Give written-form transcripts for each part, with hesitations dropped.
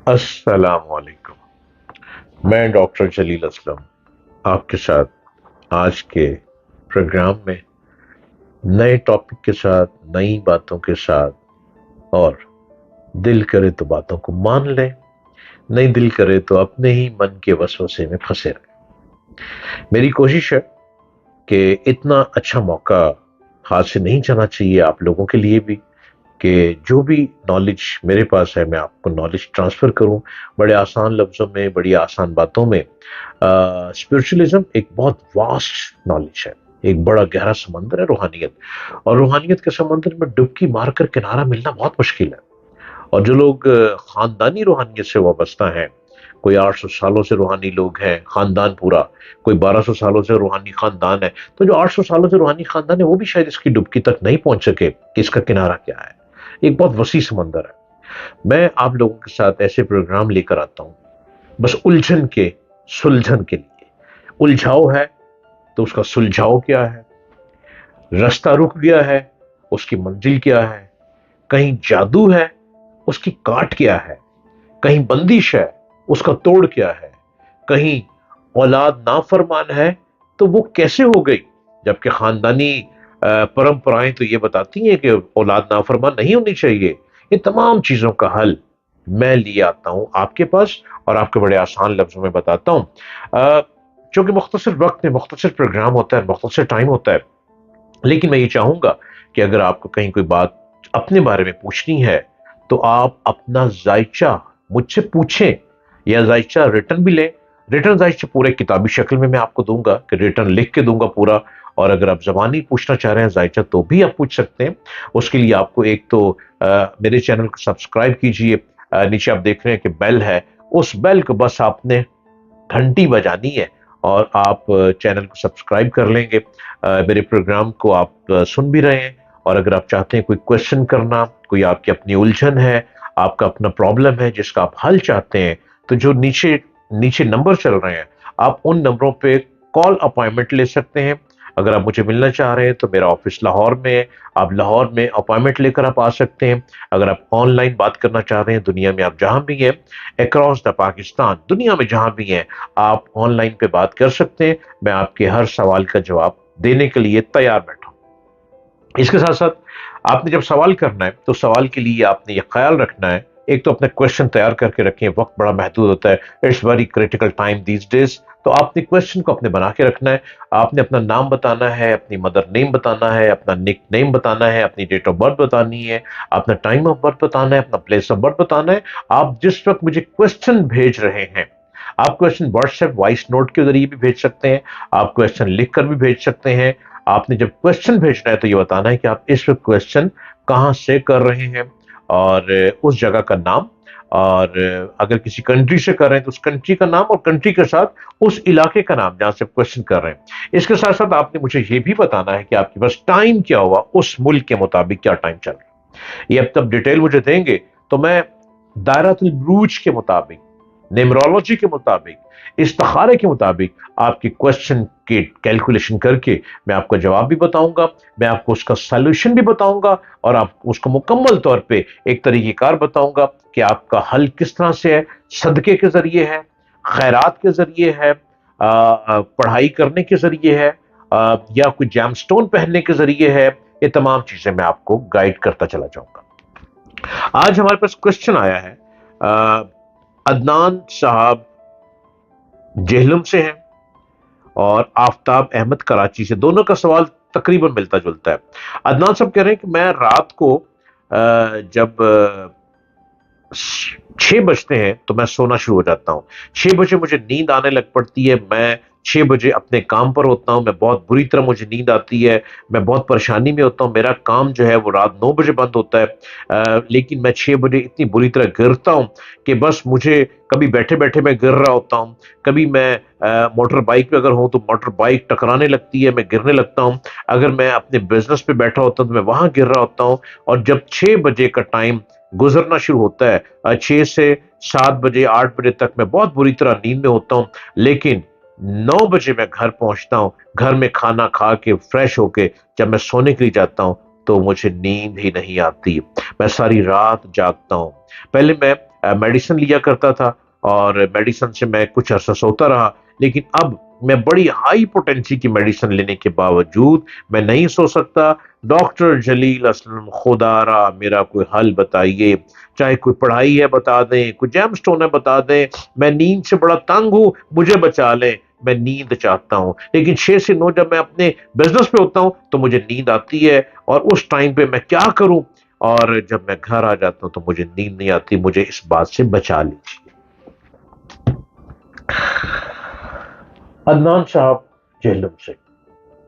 अस्सलामुअलैकुम। मैं डॉक्टर जलील असलम आपके साथ आज के प्रोग्राम में नए टॉपिक के साथ, नई बातों के साथ, और दिल करे तो बातों को मान लें, नहीं दिल करे तो अपने ही मन के वसवसे में फंसे रहें। मेरी कोशिश है कि इतना अच्छा मौका हाथ से नहीं जाना चाहिए आप लोगों के लिए भी, कि जो भी नॉलेज मेरे पास है मैं आपको नॉलेज ट्रांसफर करूं बड़े आसान लफ्जों में, बड़ी आसान बातों में। स्पिरिचुअलिज्म एक बहुत वास्ट नॉलेज है, एक बड़ा गहरा समंदर है रूहानियत, और रूहानियत के समंदर में डुबकी मारकर किनारा मिलना बहुत मुश्किल है। और जो लोग खानदानी रूहानियत से वाबस्ता हैं, कोई 800 सालों से रूहानी लोग हैं, खानदान पूरा, कोई 1200 सालों से रूहानी खानदान है, तो जो 800 सालों से रूहानी खानदान है वो भी शायद इसकी डुबकी तक नहीं पहुंच सके कि इसका किनारा क्या है। एक बहुत वसी समंदर है। मैं आप लोगों के साथ ऐसे प्रोग्राम लेकर आता हूं बस उलझन के, सुलझन के लिए। उलझाव है तो उसका सुलझाव क्या है, रास्ता रुक गया है उसकी मंजिल क्या है, कहीं जादू है उसकी काट क्या है, कहीं बंदिश है उसका तोड़ क्या है, कहीं औलाद नाफरमान है तो वो कैसे हो गई। जबकि खानदानी परंपराएं तो ये बताती हैं कि औलाद नाफरमान नहीं होनी चाहिए। ये तमाम चीजों का हल मैं लिए आता हूं आपके पास, और आपके बड़े आसान लफ्जों में बताता हूं। चूंकि मुख्तसर वक्त में मुख्तसर प्रोग्राम होता है, मुख्तसर टाइम होता है, लेकिन मैं ये चाहूंगा कि अगर आपको कहीं कोई बात अपने बारे में पूछनी है तो आप अपना जायचा मुझसे पूछें, या जायचा रिटर्न भी लें। रिटर्न जायचा पूरे किताबी शक्ल में मैं आपको दूंगा, कि रिटर्न लिख के दूंगा पूरा। और अगर आप जबानी पूछना चाह रहे हैं जायचा तो भी आप पूछ सकते हैं। उसके लिए आपको एक तो मेरे चैनल को सब्सक्राइब कीजिए। नीचे आप देख रहे हैं कि बेल है, उस बेल को बस आपने घंटी बजानी है और आप चैनल को सब्सक्राइब कर लेंगे। मेरे प्रोग्राम को आप सुन भी रहे हैं, और अगर आप चाहते हैं कोई क्वेश्चन करना, कोई आपकी अपनी उलझन है, आपका अपना प्रॉब्लम है जिसका आप हल चाहते हैं, तो जो नीचे नीचे नंबर चल रहे हैं आप उन नंबरों पे कॉल अपॉइंटमेंट ले सकते हैं। अगर आप मुझे मिलना चाह रहे हैं तो मेरा ऑफिस लाहौर में है, आप लाहौर में अपॉइंटमेंट लेकर आप आ सकते हैं। अगर आप ऑनलाइन बात करना चाह रहे हैं, दुनिया में आप जहां भी हैं, अक्रॉस द पाकिस्तान, दुनिया में जहां भी हैं, आप ऑनलाइन पे बात कर सकते हैं। मैं आपके हर सवाल का जवाब देने के लिए तैयार बैठा हूं। इसके साथ साथ आपने जब सवाल करना है तो सवाल के लिए आपने यह ख्याल रखना है, एक तो अपने क्वेश्चन तैयार करके रखें, वक्त बड़ा महदूद होता है, it's very critical time these days. तो आपने क्वेश्चन को अपने बना के रखना है। आपने अपना नाम बताना है, अपनी मदर नेम बताना है, अपना निक नेम बताना है, अपनी डेट ऑफ बर्थ बतानी है, अपना टाइम ऑफ बर्थ बताना है, अपना प्लेस ऑफ बर्थ बताना है। आप जिस वक्त मुझे क्वेश्चन भेज रहे हैं, आप क्वेश्चन व्हाट्सएप वॉइस नोट के जरिए भी भेज सकते हैं, आप क्वेश्चन लिखकर भी भेज सकते हैं। आपने जब क्वेश्चन भेजना है तो ये बताना है कि आप इस वक्त क्वेश्चन कहां से कर रहे हैं, और उस जगह का नाम, और अगर किसी कंट्री से कर रहे हैं तो उस कंट्री का नाम, और कंट्री के साथ उस इलाके का नाम जहां से क्वेश्चन कर रहे हैं। इसके साथ साथ आपने मुझे यह भी बताना है कि आपके पास टाइम क्या हुआ, उस मुल्क के मुताबिक क्या टाइम चल रहा है। ये अब तब डिटेल मुझे देंगे तो मैं दायरातुल बुरूज के मुताबिक, न्यूमरोलॉजी के मुताबिक, इस्तिखारे के मुताबिक आपके क्वेश्चन के कैलकुलेशन करके मैं आपको जवाब भी बताऊंगा, मैं आपको उसका सॉल्यूशन भी बताऊंगा, और आपको उसको मुकम्मल तौर पे एक तरीकेकार बताऊंगा कि आपका हल किस तरह से है। सदके के जरिए है, खैरात के जरिए है, पढ़ाई करने के जरिए है, या कोई जैमस्टोन पहनने के जरिए है। ये तमाम चीजें मैं आपको गाइड करता चला जाऊंगा। आज हमारे पास क्वेश्चन आया है, अदनान साहब जेहलम से हैं, और आफताब अहमद कराची से। दोनों का सवाल तकरीबन मिलता जुलता है। अदनान साहब कह रहे हैं कि मैं रात को जब 6 बजते हैं तो मैं सोना शुरू हो जाता हूँ। 6 बजे मुझे नींद आने लग पड़ती है, मैं 6 बजे अपने काम पर होता हूँ, मैं बहुत बुरी तरह मुझे नींद आती है, मैं बहुत परेशानी में होता हूँ। मेरा काम जो है वो रात 9 बजे बंद होता है, लेकिन मैं 6 बजे इतनी बुरी तरह गिरता हूँ कि बस मुझे कभी बैठे बैठे मैं गिर रहा होता हूँ, कभी मैं मोटर बाइक पे अगर हूँ तो मोटर बाइक टकराने लगती है, मैं गिरने लगता हूँ। अगर मैं अपने बिजनेस पे बैठा होता हूँ तो मैं वहां गिर रहा होता हूँ। और जब 6 बजे का टाइम गुजरना शुरू होता है, 6 से 7 बजे 8 बजे तक मैं बहुत बुरी तरह नींद में होता हूं। लेकिन 9 बजे मैं घर पहुंचता हूं, घर में खाना खा के फ्रेश होके जब मैं सोने के लिए जाता हूं तो मुझे नींद ही नहीं आती, मैं सारी रात जागता हूं। पहले मैं मेडिसिन लिया करता था और मेडिसिन से मैं कुछ अरसा सोता रहा, लेकिन अब मैं बड़ी हाई पोटेंसी की मेडिसिन लेने के बावजूद मैं नहीं सो सकता। डॉक्टर जलील असलम, खुदारा मेरा कोई हल बताइए। चाहे कोई पढ़ाई है बता दें, कोई जेम स्टोन है बता दें। मैं नींद से बड़ा तंग हूं, मुझे बचा लें। मैं नींद चाहता हूं, लेकिन 6 से 9 जब मैं अपने बिजनेस पे होता हूं तो मुझे नींद आती है, और उस टाइम पे मैं क्या करूं? और जब मैं घर आ जाता हूं तो मुझे नींद नहीं आती। मुझे इस बात से बचा लीजिए। अदनान साहब झेलम से,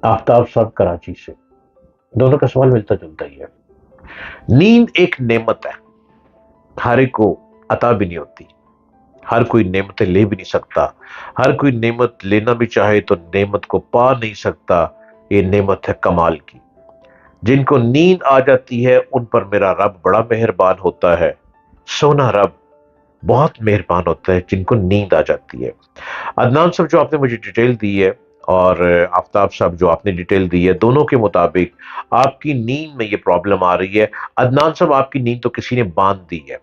आफ्ताब साहब कराची से, दोनों का सवाल मिलता जुलता ही है। नींद एक नेमत है, हर एक को अता भी नहीं होती, हर कोई नेमतें ले भी नहीं सकता, हर कोई नेमत लेना भी चाहे तो नेमत को पा नहीं सकता। ये नेमत है कमाल की। जिनको नींद आ जाती है उन पर मेरा रब बड़ा मेहरबान होता है। सोना रब बहुत मेहरबान होता है जिनको नींद आ जाती है। अदनान साहब जो आपने मुझे डिटेल दी है, और आफ्ताब साहब जो आपने डिटेल दी है, दोनों के मुताबिक आपकी नींद में ये प्रॉब्लम आ रही है। अदनान साहब आपकी नींद तो किसी ने बांध दी है,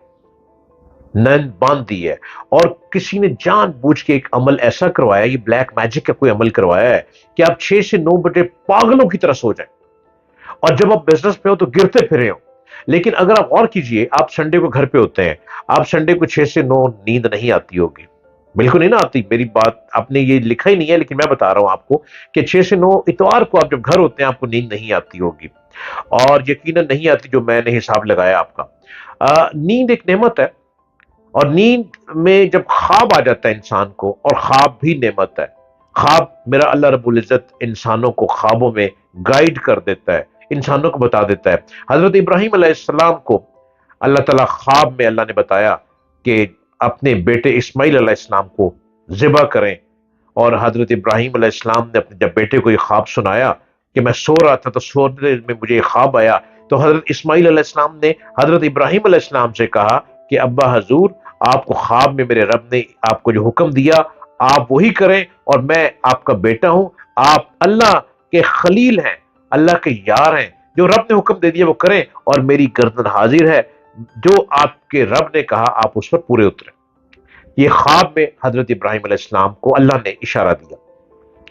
नींद बांध दी है, और किसी ने जानबूझ के एक अमल ऐसा करवाया, ये ब्लैक मैजिक का कोई अमल करवाया है कि आप 6 से 9 बजे पागलों की तरह सो जाए, और जब आप बिजनेस पे हो तो गिरते फिरे हो। लेकिन अगर आप और कीजिए, आप संडे को घर पे होते हैं, आप संडे को 6 से 9 नींद नहीं आती होगी, बिल्कुल नहीं ना आती। मेरी बात आपने ये लिखा ही नहीं है, लेकिन मैं बता रहा हूं आपको कि 6 से 9 इतवार को आप जब घर होते हैं आपको नींद नहीं आती होगी, और यकीनन नहीं आती जो मैंने हिसाब लगाया आपका। नींद एक नेमत है, और नींद में जब ख्वाब आ जाता है इंसान को, और ख्वाब भी नेमत है। ख्वाब मेरा अल्लाह रब्बुल इज्जत इंसानों को ख्वाबों में गाइड कर देता है, इंसानों को बता देता है। हजरत इब्राहिम अलैहिस्सलाम को अल्लाह ताला ख्वाब में अल्लाह ने बताया कि अपने बेटे इस्माइल अलैहिस्सलाम को ज़िबा करें, और हजरत इब्राहिम अलैहिस्सलाम ने अपने जब बेटे को ये ख्वाब सुनाया कि मैं सो रहा था तो सोने में मुझे ये ख्वाब आया, तो हजरत इस्माइल अलैहिस्सलाम ने हजरत इब्राहिम अलैहिस्सलाम से कहा कि अब्बा हजूर, आपको ख्वाब में मेरे रब ने आपको जो हुक्म दिया आप वही करें, और मैं आपका बेटा हूं, आप अल्लाह के खलील हैं, अल्लाह के यार हैं, जो रब ने हुक्म दे दिया वो करें, और मेरी गर्दन हाजिर है, जो आपके रब ने कहा आप उस पर पूरे उतरे। ये ख्वाब में हजरत इब्राहिम अलैहिस्सलाम को अल्लाह ने इशारा दिया।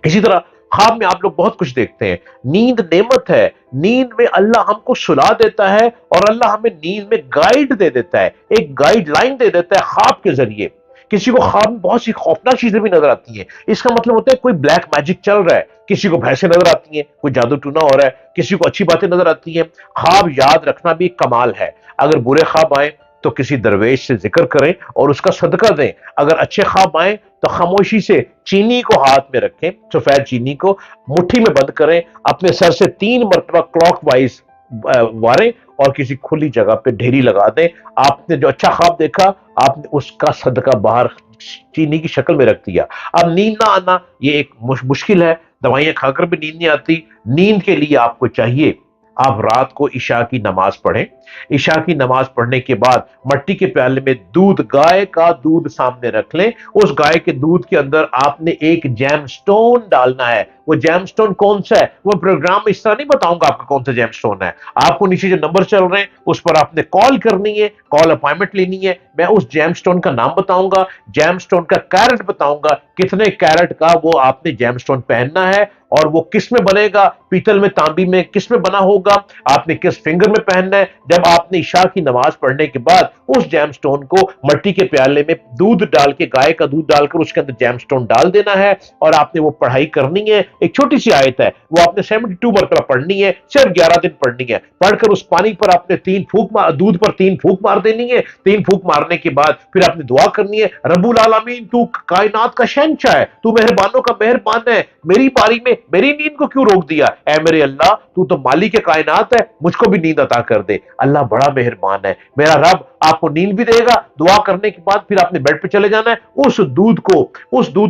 इसी तरह ख्वाब में आप लोग बहुत कुछ देखते हैं। नींद नेमत है, नींद में अल्लाह हमको सुला देता है, और अल्लाह हमें नींद में गाइड दे देता है, एक गाइडलाइन दे देता है ख्वाब के जरिए। किसी को ख्वाब में बहुत सी खौफनाक चीजें भी नजर आती हैं, इसका मतलब होता है कोई ब्लैक मैजिक चल रहा है। किसी को भैंसें नजर आती हैं, कोई जादू टूना हो रहा है, किसी को अच्छी बातें नजर आती हैं। ख्वाब याद रखना भी एक कमाल है। अगर बुरे ख्वाब आए तो किसी दरवेश से जिक्र करें और उसका सदका दें। अगर अच्छे ख्वाब आए तो खामोशी से चीनी को हाथ में रखें, सफेद चीनी को मुट्ठी में बंद करें, अपने सर से 3 मरतबा क्लॉकवाइज वारें, और किसी खुली जगह पे ढेरी लगा दें। आपने जो अच्छा ख्वाब देखा, आपने उसका सदका बाहर चीनी की शक्ल में रख दिया। अब नींद ना आना ये एक मुश्किल है, दवाइयां खाकर भी नींद नहीं आती। नींद के लिए आपको चाहिए आप रात को इशा की नमाज पढ़ें। इशा की नमाज पढ़ने के बाद मट्टी के प्याले में दूध, गाय का दूध सामने रख लें। उस गाय के दूध के अंदर आपने एक जैम स्टोन डालना है। वो जैम स्टोन कौन सा है वो प्रोग्राम में इस तरह नहीं बताऊंगा आपका कौन सा जैम स्टोन है। आपको नीचे जो नंबर चल रहे हैं उस पर आपने कॉल करनी है, कॉल अपॉइंटमेंट लेनी है। मैं उस जैम स्टोन का नाम बताऊंगा, जैम स्टोन का कैरेट बताऊंगा, कितने कैरेट का वो आपने जैम स्टोन पहनना है, और वो किस में बनेगा, पीतल में, तांबी में, किस में बना होगा, आपने किस फिंगर में पहनना है। जब आपने इशा की नमाज पढ़ने के बाद उस जैम स्टोन को मट्टी के प्याले में दूध डाल के, गाय का दूध डालकर उसके अंदर जैम स्टोन डाल देना है, और आपने वो पढ़ाई करनी है। एक छोटी सी आयत है, वो आपने 72 मरतबा पढ़नी है, सिर्फ 11 दिन पढ़नी है। पढ़कर उस पानी पर आपने 3 फूंक मार, दूध पर 3 फूंक मार देनी है। 3 फूंक मारने के बाद फिर आपने दुआ करनी है, रब्बुल आलमीन तू कायनात का शहंशाह है, तू मेहरबानों का मेहरबान है, मेरी बारी में मेरी नींद को क्यों रोक दिया? ऐ मेरे अल्लाह, तू तो मालिक कायनात है, मुझको भी नींद अता कर दे। अल्लाह बड़ा मेहरबान है, मेरा रब आपको नींद भी देगा। दुआ करने के बाद फिर आपने बेड पे चले जाना है। उस दूध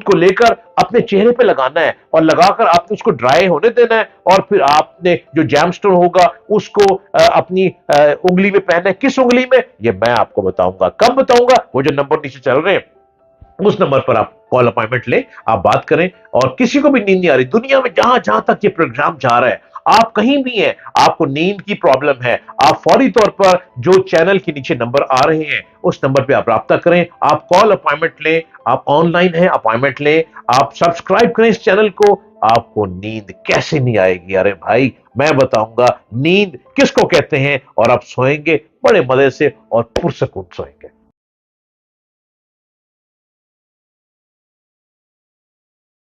को लेकर अपने चेहरे पे लगाना है, और लगाकर आपने उसको ड्राई होने देना है, और फिर आपने जो जैम स्टोन होगा उसको अपनी उंगली में पहनना है। किस उंगली में ये मैं आपको बताऊंगा। कब बताऊंगा? वो जो नंबर नीचे चल रहे हैं उस नंबर पर आप कॉल अपॉइंटमेंट ले, आप बात करें। और किसी को भी नींद नहीं आ रही दुनिया में, जहां जहां तक ये प्रोग्राम जा रहा है, आप कहीं भी हैं, आपको नींद की प्रॉब्लम है, आप फौरी तौर पर जो चैनल के नीचे नंबर आ रहे हैं उस नंबर पे आप राब्ता करें, आप कॉल अपॉइंटमेंट लें, आप ऑनलाइन हैं अपॉइंटमेंट लें, आप सब्सक्राइब करें इस चैनल को। आपको नींद कैसे नहीं आएगी? अरे भाई, मैं बताऊंगा नींद किसको कहते हैं, और आप सोएंगे बड़े मजे से और पुरसकून सोएंगे।